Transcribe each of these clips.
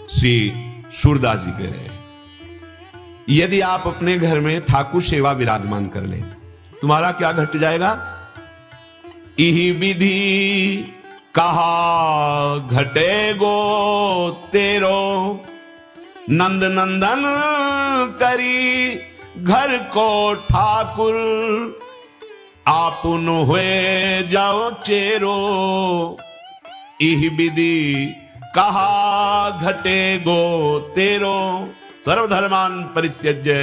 श्री सूरदास जी कह रहे हैं, यदि आप अपने घर में ठाकुर सेवा विराजमान कर ले, तुम्हारा क्या घट जाएगा? इही विधि कहा घटे गो तेरो, नंद नंदन करी घर को ठाकुर, आपुन हुए जाओ चेरो। इह विधि कहा घटे गो तेरो, सर्वधर्मान परित्यज्य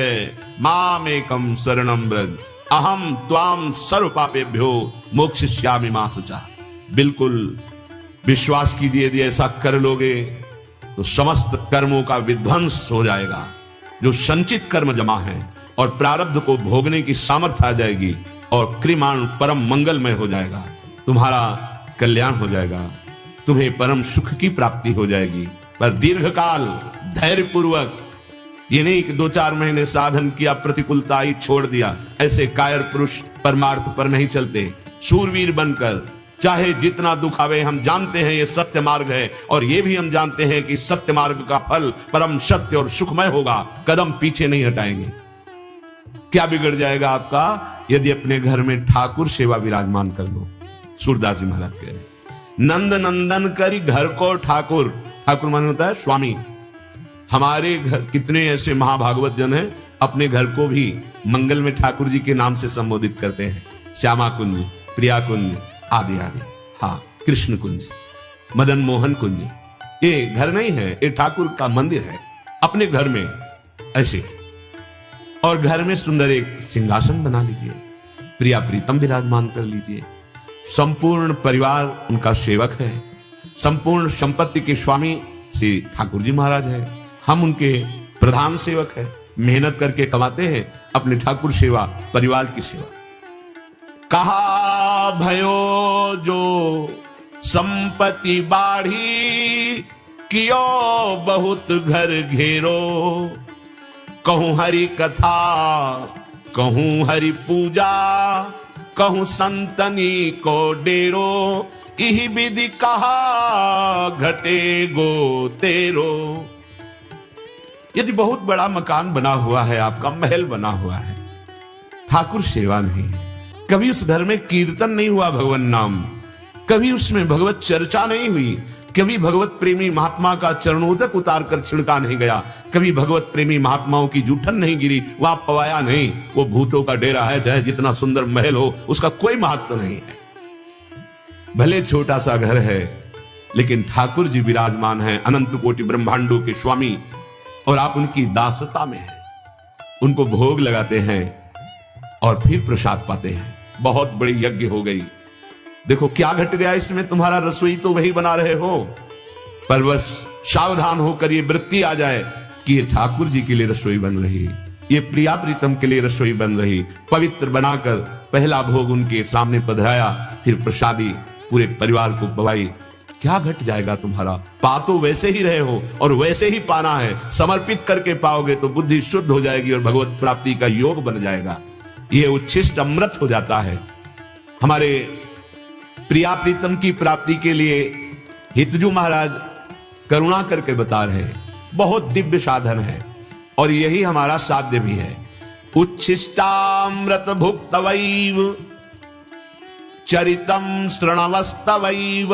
मामेकं शरणं व्रज, अहम त्वाम सर्व पापेभ्यो मोक्षयिष्यामि मा शुचः। बिल्कुल विश्वास कीजिए, यदि ऐसा कर लोगे तो समस्त कर्मों का विध्वंस हो जाएगा। जो संचित कर्म जमा है और प्रारब्ध को भोगने की सामर्थ्य आ जाएगी और क्रिमाण परम मंगलमय हो जाएगा। तुम्हारा कल्याण हो जाएगा, तुम्हें परम सुख की प्राप्ति हो जाएगी। पर दीर्घकाल धैर्य पूर्वक, ये नहीं कि 2-4 महीने साधन किया, प्रतिकूलता आई, छोड़ दिया। ऐसे कायर पुरुष परमार्थ पर नहीं चलते। शूरवीर बनकर चाहे जितना दुख आवे, हम जानते हैं ये सत्य मार्ग है और ये भी हम जानते हैं कि सत्य मार्ग का फल परम सत्य और सुखमय होगा, कदम पीछे नहीं हटाएंगे। क्या बिगड़ जाएगा आपका? यदि अपने घर में ठाकुर सेवा विराजमान कर लो। सूरदास जी महाराज कह रहे, नंद नंदन करी घर को ठाकुर। ठाकुर माने होता है स्वामी। हमारे घर कितने ऐसे महाभागवत जन हैं, अपने घर को भी मंगल में ठाकुर जी के नाम से संबोधित करते हैं। श्यामा कुंज, प्रिया कुंज आदि आदि, हाँ, कृष्ण कुंज, मदन मोहन कुंज। ये घर नहीं है, ये ठाकुर का मंदिर है अपने घर में ऐसे। और घर में सुंदर एक सिंहासन बना लीजिए, प्रिया प्रीतम विराजमान कर लीजिए। संपूर्ण परिवार उनका सेवक है, संपूर्ण संपत्ति के स्वामी श्री ठाकुर जी महाराज है। हम उनके प्रधान सेवक है, मेहनत करके कमाते हैं अपने ठाकुर सेवा, परिवार की सेवा। कहा भयो जो संपत्ति बाढ़ी, कियो बहुत घर घेरो। कहूं हरि कथा, कहूं हरि पूजा, कहूं संतनी को डेरो। इही विधि कहा घटे गो तेरो। यदि बहुत बड़ा मकान बना हुआ है, आपका महल बना हुआ है, ठाकुर सेवा नहीं है, कभी उस घर में कीर्तन नहीं हुआ भगवान नाम, कभी उसमें भगवत चर्चा नहीं हुई, कभी भगवत प्रेमी महात्मा का चरणोदक उतार कर छिड़का नहीं गया, कभी भगवत प्रेमी महात्माओं की जूठन नहीं गिरी, वहां पवाया नहीं, वो भूतों का डेरा है। चाहे जितना सुंदर महल हो, उसका कोई महत्व नहीं है। भले छोटा सा घर है, लेकिन ठाकुर जी विराजमान हैं, अनंत कोटि ब्रह्मांडों के स्वामी, और आप उनकी दासता में हैं। उनको भोग लगाते हैं और फिर प्रसाद पाते हैं। बहुत बड़ी यज्ञ हो गई। देखो क्या घट गया इसमें, तुम्हारा रसोई तो वही बना रहे हो, पर बस सावधान होकर ये वृत्ति आ जाए कि ये ठाकुर जी के लिए रसोई बन रही, ये प्रिया प्रीतम के लिए रसोई बन रही। पवित्र बनाकर पहला भोग उनके सामने पधराया, फिर प्रसादी पूरे परिवार को पवाई। क्या घट जाएगा तुम्हारा? पा तो वैसे ही रहे हो और वैसे ही पाना है। समर्पित करके पाओगे तो बुद्धि शुद्ध हो जाएगी और भगवत प्राप्ति का योग बन जाएगा। यह उच्छिष्ट अमृत हो जाता है। हमारे प्रिया प्रीतम की प्राप्ति के लिए हितजू महाराज करुणा करके बता रहे हैं, बहुत दिव्य साधन है और यही हमारा साध्य भी है। उच्छिष्टामृत भुक्तवैव चरितम शृणवस्तवैव,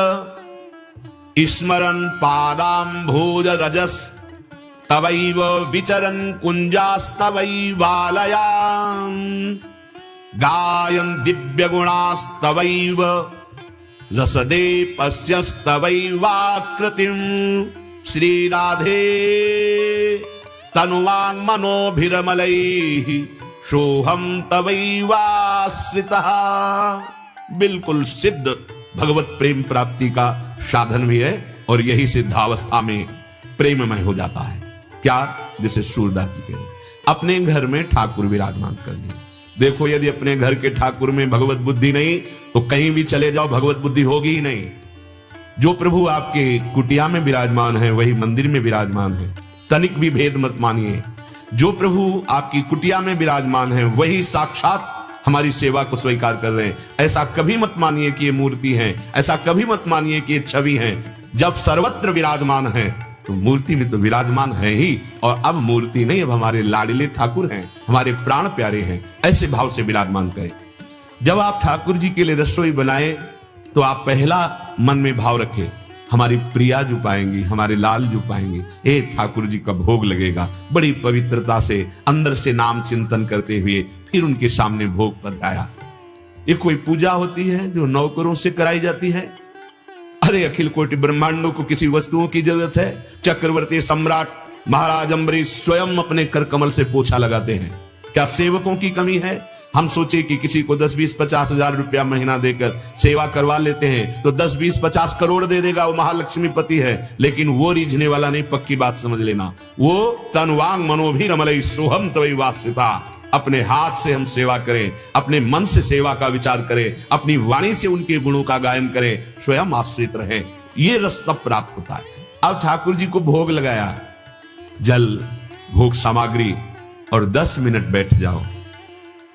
स्मरन् पादाम्भोज रजस तवैव विचरन् कुंजास्तवैवालयां, गायन् दिव्य गुणास्तवैव रसदे पश्यस्तवैवाकृतिं। श्री राधे तनुवांग मनोभिरमलैः सोहम तवैवाश्रितः। बिल्कुल सिद्ध भगवत प्रेम प्राप्ति का साधन भी है और यही सिद्धावस्था में प्रेममय हो जाता है। क्या? जैसे सूरदास जी के अपने घर में ठाकुर विराजमान कर दिए। देखो, यदि अपने घर के ठाकुर में भगवत बुद्धि नहीं तो कहीं भी चले जाओ भगवत बुद्धि होगी ही नहीं। जो प्रभु आपके कुटिया में विराजमान है वही मंदिर में विराजमान है, तनिक भी भेद मत मानिए। जो प्रभु आपकी कुटिया में विराजमान है वही साक्षात हमारी सेवा को स्वीकार कर रहे हैं। ऐसा कभी मत मानिए कि ये मूर्ति है, ऐसा कभी मत मानिए कि ये छवि है। जब सर्वत्र विराजमान है तो मूर्ति में तो विराजमान है ही, और अब मूर्ति नहीं, अब हमारे लाडले ठाकुर हैं, हमारे प्राण प्यारे हैं, ऐसे भाव से विराजमान करें। जब आप ठाकुर जी के लिए रसोई बनाएं तो आप पहला मन में भाव रखें, हमारी प्रिया जो पाएंगी, हमारे लाल जो पाएंगे, हे ठाकुर जी का भोग लगेगा। बड़ी पवित्रता से अंदर से नाम चिंतन करते हुए फिर उनके सामने भोग पधराया। ये कोई पूजा होती है जो नौकरों से कराई जाती है? अरे अखिल कोटि ब्रह्मांडों को किसी वस्तुओं की जरूरत है? चक्रवर्ती सम्राट महाराज अम्बरीश स्वयं अपने कर कमल से पोछा लगाते हैं। क्या सेवकों की कमी है? हम सोचे कि किसी को 10, 20, 50 हजार रुपया महीना देकर सेवा करवा लेते हैं तो 10, 20, 50 करोड़ दे देगा, वो महालक्ष्मी पति है। लेकिन वो रीझने वाला नहीं, पक्की बात समझ लेना। वो तनवांग मनोभिरमलई सोहम तवै वासिता, अपने हाथ से हम सेवा करें, अपने मन से सेवा का विचार करें, अपनी वाणी से उनके गुणों का गायन करें, स्वयं आश्रित रहे, ये रस तब प्राप्त होता है। अब ठाकुर जी को भोग लगाया, जल, भोग सामग्री, और 10 मिनट बैठ जाओ।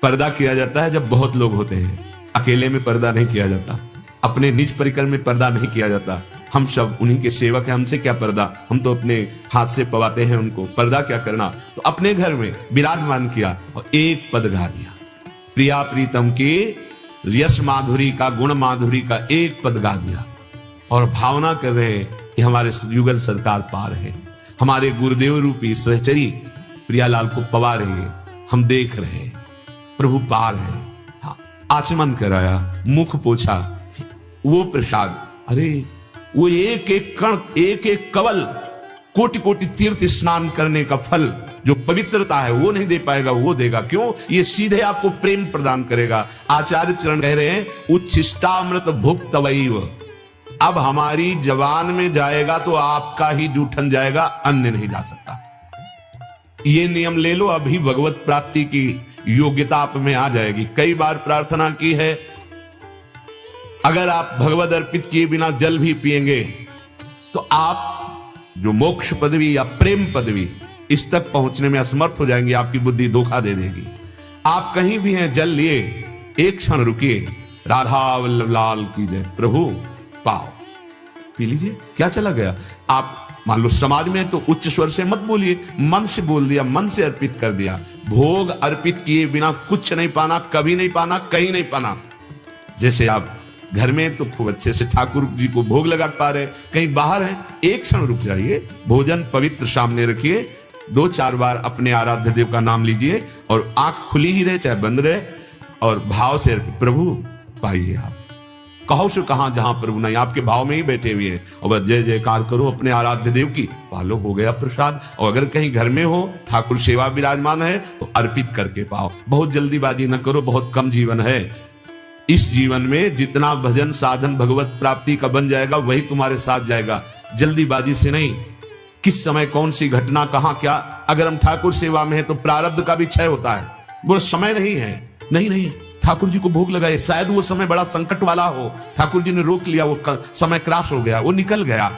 पर्दा किया जाता है जब बहुत लोग होते हैं, अकेले में पर्दा नहीं किया जाता, अपने निज परिकर में पर्दा नहीं किया जाता। हम सब उन्हीं के सेवक हैं, हमसे क्या पर्दा, हम तो अपने हाथ से पवाते हैं उनको, पर्दा क्या करना। तो अपने घर में विराजमान किया और एक पद गा दिया, प्रिया प्रीतम की यश माधुरी का, गुण माधुरी का एक पद गा दिया, और भावना कर रहे हैं कि हमारे युगल सरकार पार है, हमारे गुरुदेव रूपी सहचरी प्रियालाल को पवा रहे हैं, हम देख रहे हैं, प्रभु पार है। हाँ, आचमन कराया, मुख पोछा, वो प्रसाद, अरे वो एक एक कण, एक एक कवल, कोटि कोटि तीर्थ स्नान करने का फल जो पवित्रता है वो नहीं दे पाएगा, वो देगा। क्यों? ये सीधे आपको प्रेम प्रदान करेगा। आचार्य चरण कह रहे हैं, उच्छिष्टामृत भुक्तवैव, अब हमारी जवान में जाएगा तो आपका ही जूठन जाएगा, अन्य नहीं जा सकता। ये नियम ले लो, अभी भगवत प्राप्ति की योग्यता आप में आ जाएगी। कई बार प्रार्थना की है, अगर आप भगवत अर्पित किए बिना जल भी पिएंगे तो आप जो मोक्ष पदवी या प्रेम पदवी, इस तक पहुंचने में असमर्थ हो जाएंगे, आपकी बुद्धि धोखा दे देगी। आप कहीं भी हैं, जल लिए, एक क्षण रुकिए, राधा वल्लभ लाल की जय, प्रभु पाओ, पी लीजिए। क्या चला गया? आप मान लो समाज में तो उच्च स्वर से मत बोलिए, मन से बोल दिया, मन से अर्पित कर दिया। भोग अर्पित किए बिना कुछ नहीं पाना, कभी नहीं पाना, कहीं नहीं पाना। जैसे आप घर में तो खूब अच्छे से ठाकुर जी को भोग लगा पा रहे, कहीं बाहर हैं, एक क्षण रुक जाइए, भोजन पवित्र सामने रखिए, 2-4 बार अपने आराध्य देव का नाम लीजिए, और आंख खुली ही रहे चाहे बंद रहे, और भाव से प्रभु पाइए। आप कहो से कहां, जहां प्रभु नहीं, आपके भाव में ही बैठे हुए हैं, और बस जय जयकार करो अपने आराध्य देव की, पालो, हो गया प्रसाद। और अगर कहीं घर में हो, ठाकुर सेवा विराजमान है, तो अर्पित करके पाओ। बहुत जल्दीबाजी न करो, बहुत कम जीवन है। इस जीवन में जितना भजन साधन भगवत प्राप्ति का बन जाएगा वही तुम्हारे साथ जाएगा, जल्दीबाजी से नहीं। किस समय कौन सी घटना कहां क्या, अगर हम ठाकुर सेवा में है तो प्रारब्ध का भी क्षय होता है, वो समय नहीं है। नहीं, ठाकुर जी को भोग लगाए, शायद वो समय बड़ा संकट वाला हो, ठाकुर जी ने रोक लिया, वो समय क्रॉस हो गया, वो निकल गया।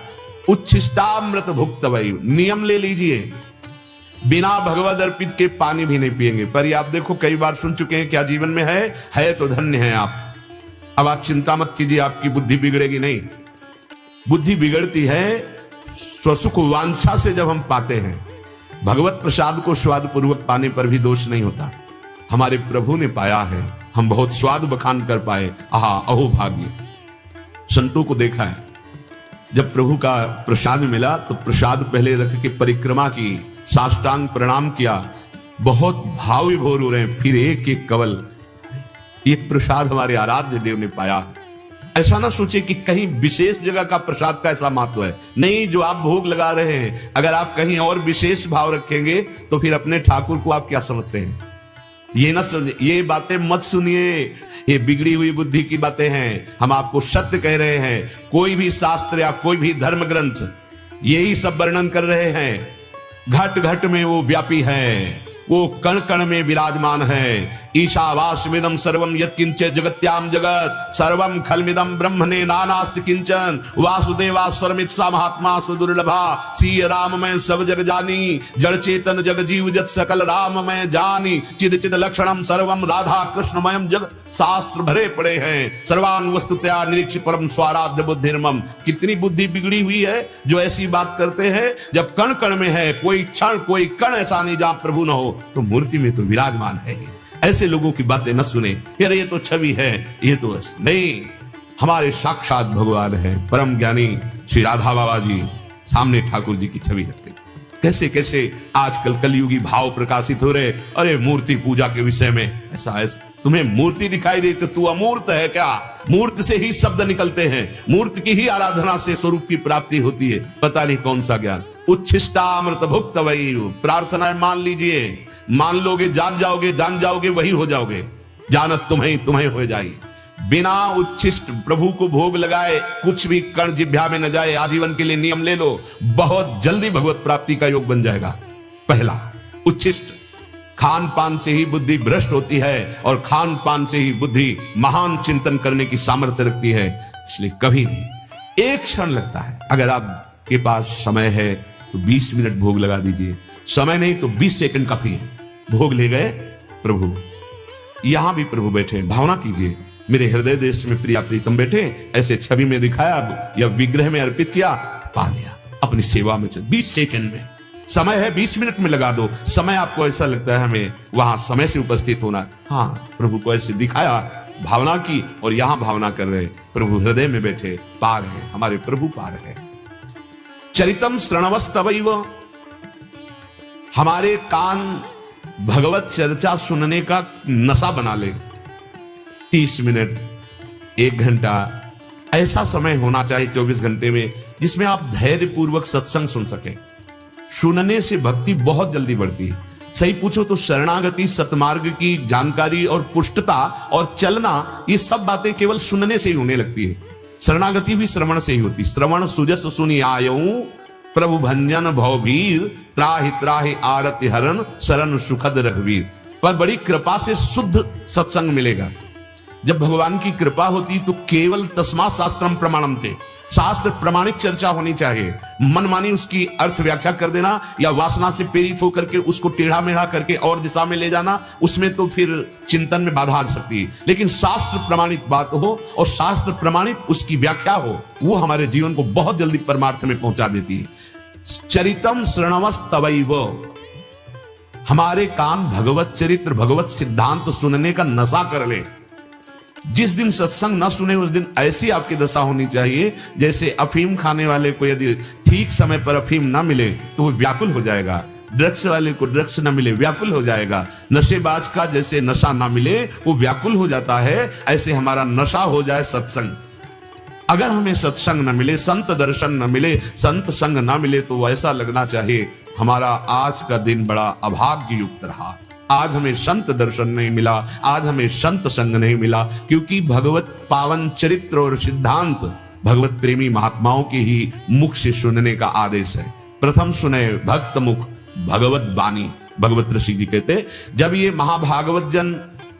उच्छिष्टामृत भुक्तवै, नियम ले लीजिए, बिना भगवद अर्पित के पानी भी नहीं पिएंगे। पर आप देखो, कई बार सुन चुके हैं, क्या जीवन में है तो धन्य है आप। अब आप चिंता मत कीजिए, आपकी बुद्धि बिगड़ेगी नहीं। बुद्धि बिगड़ती है स्वसुख वांछा से, जब हम पाते हैं भगवत प्रसाद को स्वाद पूर्वक पाने पर भी दोष नहीं होता। हमारे प्रभु ने पाया है, हम बहुत स्वाद बखान कर पाए, आहा अहो भाग्य। संतों को देखा है, जब प्रभु का प्रसाद मिला तो प्रसाद पहले रख के परिक्रमा की, साष्टांग प्रणाम किया, बहुत भाव विभोर हो रहे हैं, फिर एक एक कवल, एक प्रसाद हमारे आराध्य देव ने पाया। ऐसा ना सोचे कि कहीं विशेष जगह का प्रसाद का ऐसा महत्व है, नहीं। जो आप भोग लगा रहे हैं, अगर आप कहीं और विशेष भाव रखेंगे तो फिर अपने ठाकुर को आप क्या समझते हैं? ये ना समझे, ये बातें मत सुनिए, ये बिगड़ी हुई बुद्धि की बातें हैं। हम आपको सत्य कह रहे हैं। कोई भी शास्त्र या कोई भी धर्म ग्रंथ यही सब वर्णन कर रहे हैं। घट घट में वो व्यापी है, वो कण कण में विराजमान है। ईशावास्मिदं सर्वं यत्किंचित् जगत्याम जगत सर्वं खलमिदं ब्रह्मणे नानास्ति किंचन। वासुदेवास्वरमित्सा महात्मा सुदुर्लभा। सीय राम मैं सब जग जानी, जड़ चेतन जग जीव जत सकल राम मैं जानी। चिद चिद लक्षणम सर्वं राधा कृष्णमयम जगत। शास्त्र भरे पड़े हैं, सर्वान वस्तुतया निरीक्ष परम स्वाराध्य बुद्धिर्मम। कितनी बुद्धि बिगड़ी हुई है जो ऐसी बात करते हैं। जब कण कण में है, कोई क्षण कोई कण ऐसा नहीं जहां प्रभु न हो, तो मूर्ति में तो विराजमान है। ऐसे लोगों की बातें न सुने, यार ये तो छवि है, ये तो नहीं, हमारे साक्षात भगवान है। परम ज्ञानी श्री राधा बाबा जी सामने ठाकुर जी की छवि रखते। कैसे कैसे आजकल कलयुगी भाव प्रकाशित हो रहे। अरे मूर्ति पूजा के विषय में ऐसा है, तुम्हें मूर्ति दिखाई दे तो तू अमूर्त है क्या? मूर्त से ही शब्द निकलते हैं, मूर्त की ही आराधना से स्वरूप की प्राप्ति होती है। पता नहीं कौन सा ज्ञान। उच्छिष्टामृत भुक्त वही प्रार्थना मान लीजिए, मान लोगे जान जाओगे वही हो जाओगे। जानत तुम्हें हो जाए। बिना उच्छिष्ट प्रभु को भोग लगाए कुछ भी कण जिह्वा में न जाए। आजीवन के लिए नियम ले लो, बहुत जल्दी भगवत प्राप्ति का योग बन जाएगा। पहला, उच्छिष्ट खान पान से ही बुद्धि भ्रष्ट होती है और खान पान से ही बुद्धि महान चिंतन करने की सामर्थ्य रखती है। इसलिए कभी नहीं, एक क्षण लगता है। अगर आपके पास समय है तो 20 मिनट भोग लगा दीजिए, समय नहीं तो 20 सेकंड काफी है। भोग ले गए प्रभु, यहां भी प्रभु बैठे, भावना कीजिए मेरे हृदय देश में प्रिया प्रीतम बैठे, ऐसे छवि में दिखाया या विग्रह में अर्पित किया, पा लिया अपनी सेवा में। 20 सेकंड में समय है, 20 मिनट में लगा दो। समय आपको ऐसा लगता है हमें वहां समय से उपस्थित होना, हाँ प्रभु को ऐसे दिखाया, भावना की, और यहां भावना कर रहे प्रभु हृदय में बैठे, पार है, हमारे प्रभु पार है। चरितम श्रणवस्तवैव, हमारे कान भगवत चर्चा सुनने का नशा बना ले। 30 मिनट, 1 घंटा ऐसा समय होना चाहिए 24 घंटे में जिसमें आप धैर्य पूर्वक सत्संग सुन सके। सुनने से भक्ति बहुत जल्दी बढ़ती है। सही पूछो तो शरणागति, सतमार्ग की जानकारी और पुष्टता और चलना, ये सब बातें केवल सुनने से ही होने लगती है। शरणागति भी श्रवण से ही होती। श्रवण सुजस सुनि आयऊ प्रभु भंजन भवभीर, त्राहि त्राहि आरति हरण शरण सुखद रघुवीर। पर बड़ी कृपा से शुद्ध सत्संग मिलेगा। जब भगवान की कृपा होती तो केवल तस्मा शास्त्रम प्रमाणम थे, शास्त्र प्रमाणिक चर्चा होनी चाहिए। मनमानी उसकी अर्थ व्याख्या कर देना या वासना से प्रेरित होकर के उसको टेढ़ा मेढ़ा करके और दिशा में ले जाना, उसमें तो फिर चिंतन में बाधा आ सकती है। लेकिन शास्त्र प्रमाणित बात हो और शास्त्र प्रमाणित उसकी व्याख्या हो, वो हमारे जीवन को बहुत जल्दी परमार्थ में पहुंचा देती है। चरितम श्रणवस्तवैव, हमारे कान भगवत चरित्र, भगवत सिद्धांत सुनने का नशा कर ले। जिस दिन सत्संग न सुने उस दिन ऐसी आपकी दशा होनी चाहिए जैसे अफीम खाने वाले को यदि ठीक समय पर अफीम न मिले तो वो व्याकुल हो जाएगा। ड्रग्स वाले को ड्रग्स न मिले व्याकुल हो जाएगा। नशेबाज का जैसे नशा ना मिले वो व्याकुल हो जाता है, ऐसे हमारा नशा हो जाए सत्संग। अगर हमें सत्संग न मिले, संत दर्शन न मिले, संत संग न मिले, तो ऐसा लगना चाहिए हमारा आज का दिन बड़ा अभाग्य युक्त रहा। आज हमें संत दर्शन नहीं मिला, आज हमें संत संग नहीं मिला, क्योंकि भगवत पावन चरित्र और सिद्धांत भगवत प्रेमी महात्माओं के ही मुख से सुनने का आदेश है। प्रथम सुने भक्त मुख भगवत वाणी। भगवत ऋषि जी कहते, जब ये महाभागवत जन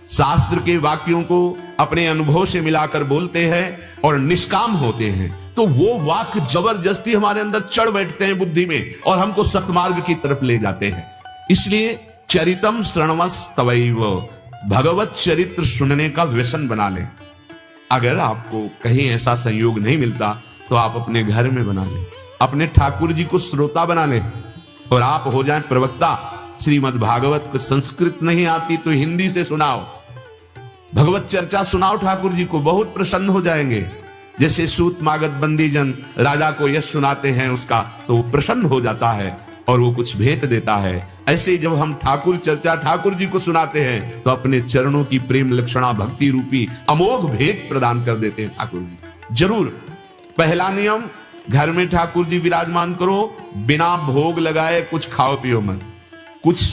शास्त्र के वाक्यों को अपने अनुभव से मिलाकर बोलते हैं और निष्काम होते हैं, तो वो वाक्य जबरदस्ती हमारे अंदर चढ़ बैठते हैं बुद्धि में और हमको सतमार्ग की तरफ ले जाते हैं। इसलिए चरितम श्रणवस्तवैव, भगवत चरित्र सुनने का व्यसन बना लें। अगर आपको कहीं ऐसा संयोग नहीं मिलता तो आप अपने घर में बना लें, अपने ठाकुर जी को श्रोता बना लें और आप हो जाएं प्रवक्ता। श्रीमद् भागवत को संस्कृत नहीं आती तो हिंदी से सुनाओ, भगवत चर्चा सुनाओ ठाकुर जी को, बहुत प्रसन्न हो जाएंगे। जैसे सूत मागध बंदी जन राजा को यश सुनाते हैं उसका, तो वो प्रसन्न हो जाता है और वो कुछ भेंट देता है। ऐसे ही जब हम ठाकुर चर्चा ठाकुर जी को सुनाते हैं तो अपने चरणों की प्रेम लक्षणा भक्ति रूपी अमोघ भेंट प्रदान कर देते हैं ठाकुर जी। जरूर पहला नियम, घर में ठाकुर जी विराजमान करो, बिना भोग लगाए कुछ खाओ पियो मत। कुछ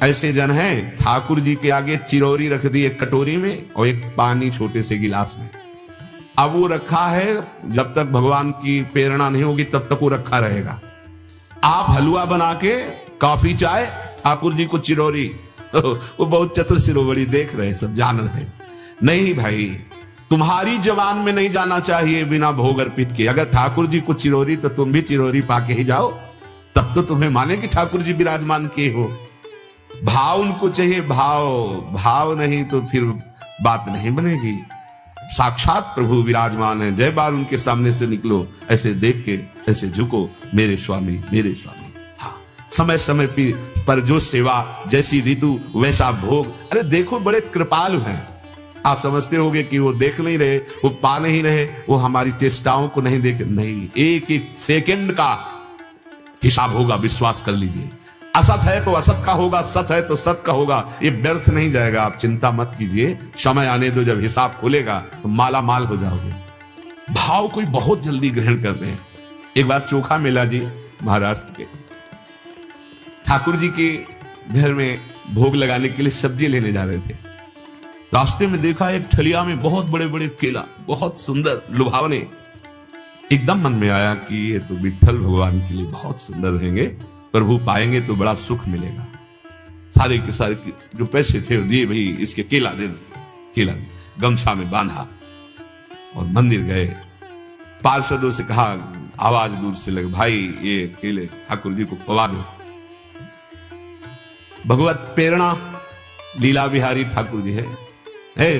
ऐसे जन हैं ठाकुर जी के आगे चिरौरी रख दी एक कटोरी में और एक पानी छोटे से गिलास में। अब वो रखा है, जब तक भगवान की प्रेरणा नहीं होगी तब तक वो रखा रहेगा। आप हलवा बना के, कॉफी चाय, ठाकुर जी को चिरौरी, वो बहुत चतुर शिरोमणि देख रहे, सब जान रहे। नहीं भाई, तुम्हारी जवान में नहीं जाना चाहिए बिना भोग अर्पित किए। अगर ठाकुर जी को चिरौरी तो तुम भी चिरौरी पाके ही जाओ, तब तो तुम्हें माने कि ठाकुर जी विराजमान किए हो। भाव उनको चाहिए, भाव नहीं तो फिर बात नहीं बनेगी। साक्षात प्रभु विराजमान है, जय बार उनके सामने से निकलो, ऐसे देख के ऐसे झुको, मेरे स्वामी मेरे स्वामी। हाँ, समय समय पर जो सेवा, जैसी ऋतु वैसा भोग। अरे देखो बड़े कृपालु हैं। आप समझते होंगे कि वो देख नहीं रहे, वो पा नहीं रहे, वो हमारी चेष्टाओं को नहीं देख, नहीं, एक एक सेकंड का हिसाब होगा, विश्वास कर लीजिए। असत है तो असत का होगा, सत है तो सत का होगा, ये व्यर्थ नहीं जाएगा। आप चिंता मत कीजिए, समय आने दो, जब हिसाब खुलेगा तो माला माल हो जाओगे। भाव कोई बहुत जल्दी ग्रहण कर रहे हैं। एक बार चोखा मेला जी महाराष्ट्र के ठाकुर जी के घर में भोग लगाने के लिए सब्जी लेने जा रहे थे। रास्ते में देखा एक ठलिया में बहुत बड़े बड़े केला, बहुत सुंदर लुभावने। एकदम मन में आया कि ये तो विठ्ठल भगवान के लिए बहुत सुंदर रहेंगे, प्रभु पाएंगे तो बड़ा सुख मिलेगा। सारे के सारे जो पैसे थे वो दिए, भाई इसके केला दे दो। केला गमछा में बांधा और मंदिर गए। पार्षदों से कहा, आवाज दूर से लगे, भाई ये केले ठाकुर जी को पवा दो। भगवत प्रेरणा लीला बिहारी ठाकुर जी है,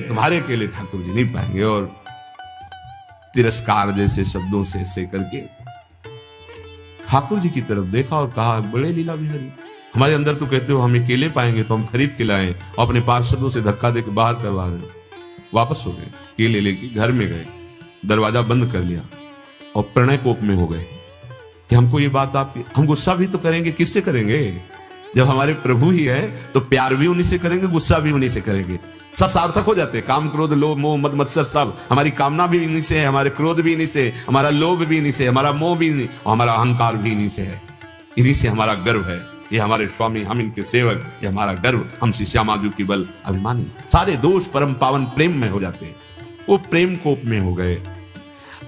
तुम्हारे केले ठाकुर जी नहीं पाएंगे। और तिरस्कार जैसे शब्दों से ऐसे करके ठाकुर जी की तरफ देखा और कहा, बड़े लीला बिहारी, हमारे अंदर तो कहते हो हमें केले पाएंगे तो हम खरीद के लाए, और अपने पार्षदों से धक्का देकर बाहर करवा रहे हो। वापस हो गए, केले लेके घर में गए, दरवाजा बंद कर लिया और प्रणय कोप में हो गए कि हमको ये बात आपकी, हम गुस्सा भी तो करेंगे, किससे करेंगे? जब हमारे प्रभु ही है तो प्यार भी उन्हीं से करेंगे, गुस्सा भी उन्हीं से करेंगे। सब सार्थक हो जाते हैं। काम क्रोध लोभ मोह मद मत्सर सब, हमारी कामना भी इन्हीं से है, हमारे क्रोध भी इन्हीं से, हमारा लोभ भी इन्हीं से, हमारा मोह भी इन्हीं, और हमारा अहंकार भी इन्हीं से है। इन्हीं से हमारा गर्व है। ये हमारे स्वामी, हम इनके सेवक, ये हमारा गर्व, हम श्री श्यामाजू की बल अभिमानी। सारे दोष परम पावन प्रेम में हो जाते हैं। वो प्रेम कोप में हो गए।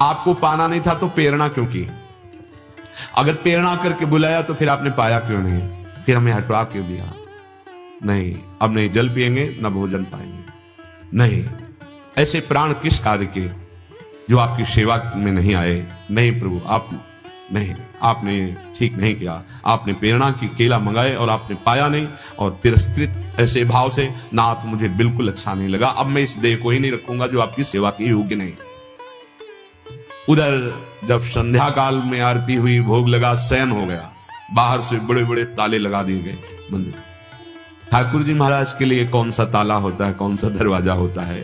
आपको पाना नहीं था तो प्रेरणा क्यों की? अगर प्रेरणा करके बुलाया तो फिर आपने पाया क्यों नहीं? फिर हमें हटवा क्यों दिया? नहीं, अब नहीं जल पिएंगे न भोजन पाएंगे। नहीं, ऐसे प्राण किस कार्य के जो आपकी सेवा में नहीं आए? नहीं प्रभु, आप नहीं, आपने ठीक नहीं किया। आपने प्रेरणा की केला मंगाए और आपने पाया नहीं, और तिरस्कृत ऐसे भाव से, नाथ मुझे बिल्कुल अच्छा नहीं लगा, अब मैं इस देह को ही नहीं रखूंगा जो आपकी सेवा के योग्य नहीं। उधर जब संध्या काल में आरती हुई, भोग लगा, शयन हो गया, बाहर से बड़े बड़े ताले लगा दिए गए मंदिर। ठाकुर जी महाराज के लिए कौन सा ताला होता है, कौन सा दरवाजा होता है?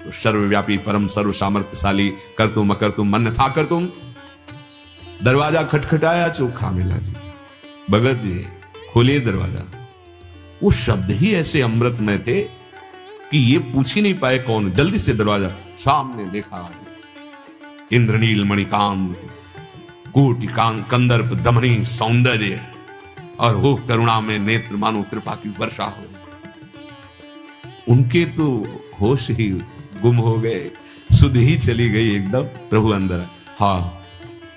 तो सर्वव्यापी परम सर्व सामर्थ्यशाली कर तुम अकर तुम मन था कर तुम। दरवाजा खटखटाया, चोखा मेला जी, भगत जी खोलिए दरवाजा। वो शब्द ही ऐसे अमृतमय थे कि ये पूछ ही नहीं पाए कौन। जल्दी से दरवाजा, सामने देखा इंद्रनील मणिकांत कोटि कंदर्प दमनी सौंदर्य, और वो करुणा में नेत्र मानो कृपा की वर्षा हो। उनके तो होश ही गुम हो गए, सुध ही चली गई एकदम। प्रभु अंदर, हाँ,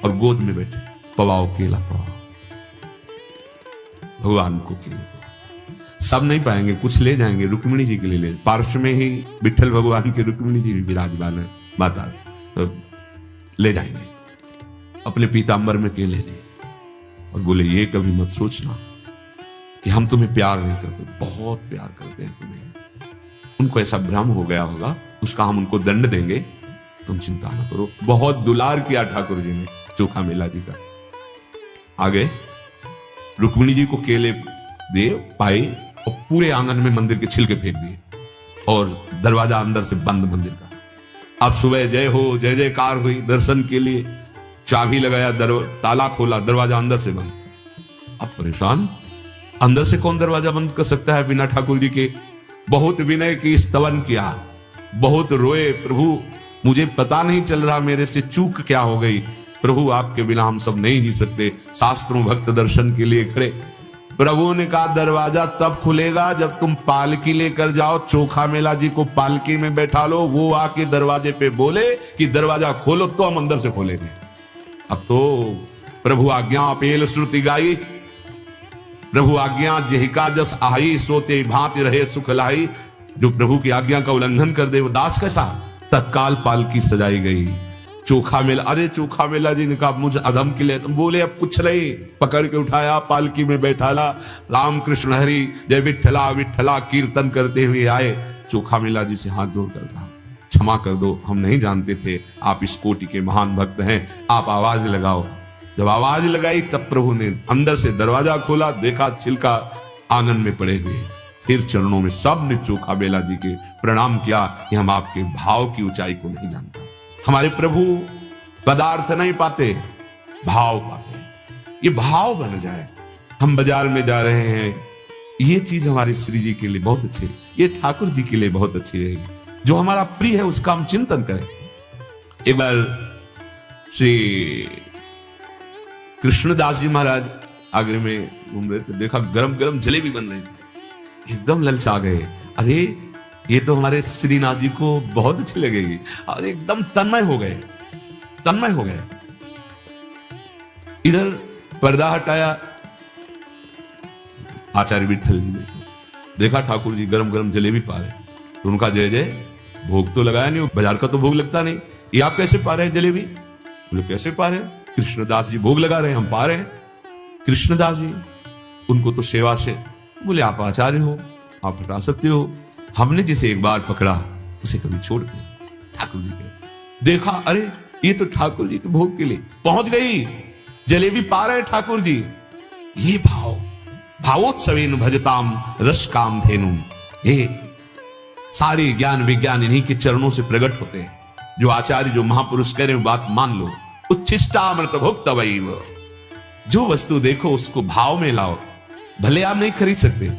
और गोद में बैठे, पवाओ केला पवाओ, भगवान को केला। सब नहीं पाएंगे, कुछ ले जाएंगे, रुक्मिणी जी के लिए ले। पार्श्व में ही विठ्ठल भगवान के रुक्मिणी जी भी विराजमान है, माता, तो ले जाएंगे अपने पीतांबर में केले ले। और बोले, ये कभी मत सोचना कि हम तुम्हें प्यार नहीं करते, बहुत प्यार करते हैं तुम्हें। उनको ऐसा भ्रम हो गया होगा, उसका हम उनको दंड देंगे, तुम चिंता ना करो। बहुत दुलार किया ठाकुर जी ने चोखा मेला जी का। आगे रुक्मिणी जी को केले दे पाई और पूरे आंगन में मंदिर के छिलके फेंक दिए, और दरवाजा अंदर से बंद मंदिर का। अब सुबह जय हो, जय जयकार हुई दर्शन के लिए, चाबी लगाया, ताला खोला, दरवाजा अंदर से बंद। अब परेशान, अंदर से कौन दरवाजा बंद कर सकता है बिना ठाकुर जी के? बहुत विनय की स्तवन किया, बहुत रोए, प्रभु मुझे पता नहीं चल रहा मेरे से चूक क्या हो गई, प्रभु आपके बिना हम सब नहीं जी सकते। शास्त्रों भक्त दर्शन के लिए खड़े। प्रभु ने कहा, दरवाजा तब खुलेगा जब तुम पालकी लेकर जाओ, चोखा मेला जी को पालकी में बैठा लो, वो आके दरवाजे पे बोले कि दरवाजा खोलो, तो हम अंदर से खोलेंगे। अब तो प्रभु आज्ञा अपेल श्रुति गाई, प्रभु आज्ञा जेहिका जस आई, सोते भांति रहे सुख लाई। जो प्रभु की आज्ञा का उल्लंघन कर दे वो दास कैसा? तत्काल पालकी सजाई गई। चोखा मेला, अरे चोखा मेला जी ने कहा, मुझे अधम के लिए बोले, अब कुछ नहीं, पकड़ के उठाया, पालकी में बैठाला, राम कृष्ण हरि जय विठ्ठला विठ्ठला कीर्तन करते हुए आए। चोखा मेला जी से हाथ जोड़कर कहा, क्षमा कर दो, हम नहीं जानते थे आप इस कोटि के महान भक्त हैं, आप आवाज लगाओ। जब आवाज लगाई तब प्रभु ने अंदर से दरवाजा खोला, देखा छिलका आंगन में पड़े हुए, फिर चरणों में सब ने चोखा बेला जी के प्रणाम किया कि हम आपके भाव की ऊंचाई को नहीं जानते। हमारे प्रभु पदार्थ नहीं पाते, भाव पाते। ये भाव बन जाए। हम बाजार में जा रहे हैं, ये चीज हमारे श्री जी के लिए बहुत अच्छी, ये ठाकुर जी के लिए बहुत अच्छी रहेगी। जो हमारा प्रिय है उसका हम चिंतन करें। एक बार श्री कृष्णदास जी महाराज आगरे में घूम रहे थे, देखा गरम गरम जलेबी बन रही थी, एकदम ललचा गए। अरे ये तो हमारे श्रीनाथ जी को बहुत अच्छी लगेगी, और एकदम तन्मय हो गए, तन्मय हो गए। इधर पर्दा हटाया, आचार्य विठल जी ने देखा ठाकुर जी गरम गरम जलेबी पा रहे, तो उनका जय जय, भोग तो लगाया नहीं, बाजार का तो भोग लगता नहीं, ये आप कैसे पा रहे हैं जलेबी? बोले कैसे पा रहे हैं? कृष्णदास जी भोग लगा रहे हैं, हम पा रहे हैं। कृष्णदास जी, उनको तो सेवा से, बोले आप आचार्य हो, आप हटा सकते हो, हमने जिसे एक बार पकड़ा उसे कभी छोड़ते। ठाकुर जी के देखा, अरे ये तो ठाकुर जी के भोग के लिए पहुंच गई, जलेबी पा रहे ठाकुर जी। ये भाव, भावोत्सवेन भजताम रस काम धेनु, ये सारे ज्ञान विज्ञान इन्हीं के चरणों से प्रकट होते हैं। जो आचार्य, जो महापुरुष कह रहे हो बात मान लो। उच्छिष्टामृत भुक्तवैव, जो वस्तु देखो उसको भाव में लाओ, भले आप नहीं खरीद सकते।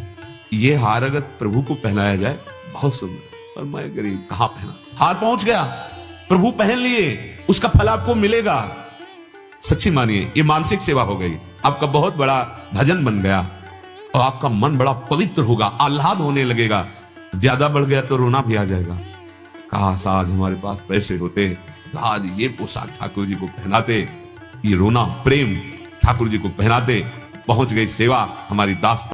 ये हार अगर प्रभु को पहनाया जाए बहुत सुंदर, पर मैं गरीब कहां पहना, हार पहुंच गया, प्रभु पहन लिए, उसका फल आपको मिलेगा। सच्ची मानिए, ये मानसिक सेवा हो गई, आपका बहुत बड़ा भजन बन गया, और आपका मन बड़ा पवित्र होगा, आह्लाद होने लगेगा। ज्यादा बढ़ गया तो रोना भी आ जाएगा। काश आज हमारे पास पैसे होते तो आज ये पोशाक ठाकुर जी को पहनाते, ये रोना प्रेम ठाकुर जी को पहनाते। पहुंच गई सेवा हमारी दास्तान।